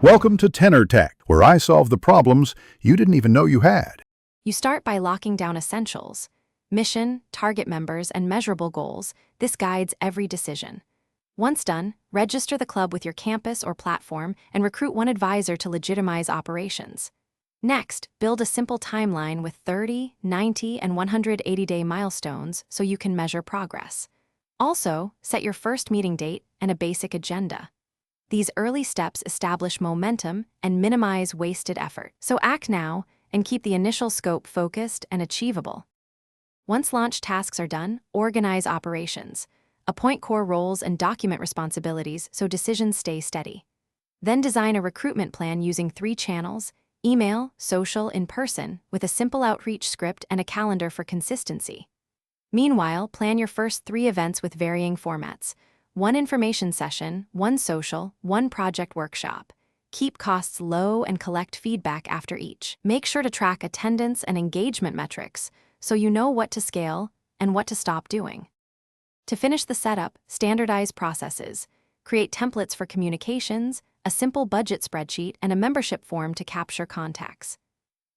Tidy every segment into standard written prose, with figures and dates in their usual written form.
Welcome to Tenor Tech, where I solve the problems you didn't even know you had. You start by locking down essentials: mission, target members, and measurable goals. This guides every decision. Once done, register the club with your campus or platform and recruit one advisor to legitimize operations. Next, build a simple timeline with 30, 90, and 180-day milestones so you can measure progress. Also, set your first meeting date and a basic agenda. These early steps establish momentum and minimize wasted effort. So act now and keep the initial scope focused and achievable. Once launch tasks are done, organize operations. Appoint core roles and document responsibilities so decisions stay steady. Then design a recruitment plan using 3 channels: email, social, in person, with a simple outreach script and a calendar for consistency. Meanwhile, plan your first 3 events with varying formats: 1 information session, 1 social, 1 project workshop. Keep costs low and collect feedback after each. Make sure to track attendance and engagement metrics so you know what to scale and what to stop doing. To finish the setup, standardize processes. Create templates for communications, a simple budget spreadsheet, and a membership form to capture contacts.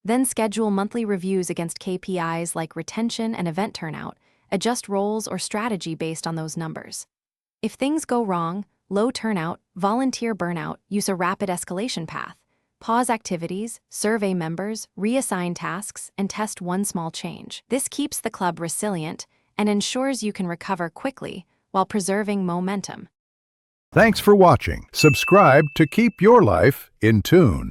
Then schedule monthly reviews against KPIs like retention and event turnout. Adjust roles or strategy based on those numbers. If things go wrong, low turnout, volunteer burnout, use a rapid escalation path. Pause activities, survey members, reassign tasks, and test one small change. This keeps the club resilient and ensures you can recover quickly while preserving momentum. Thanks for watching. Subscribe to keep your life in tune.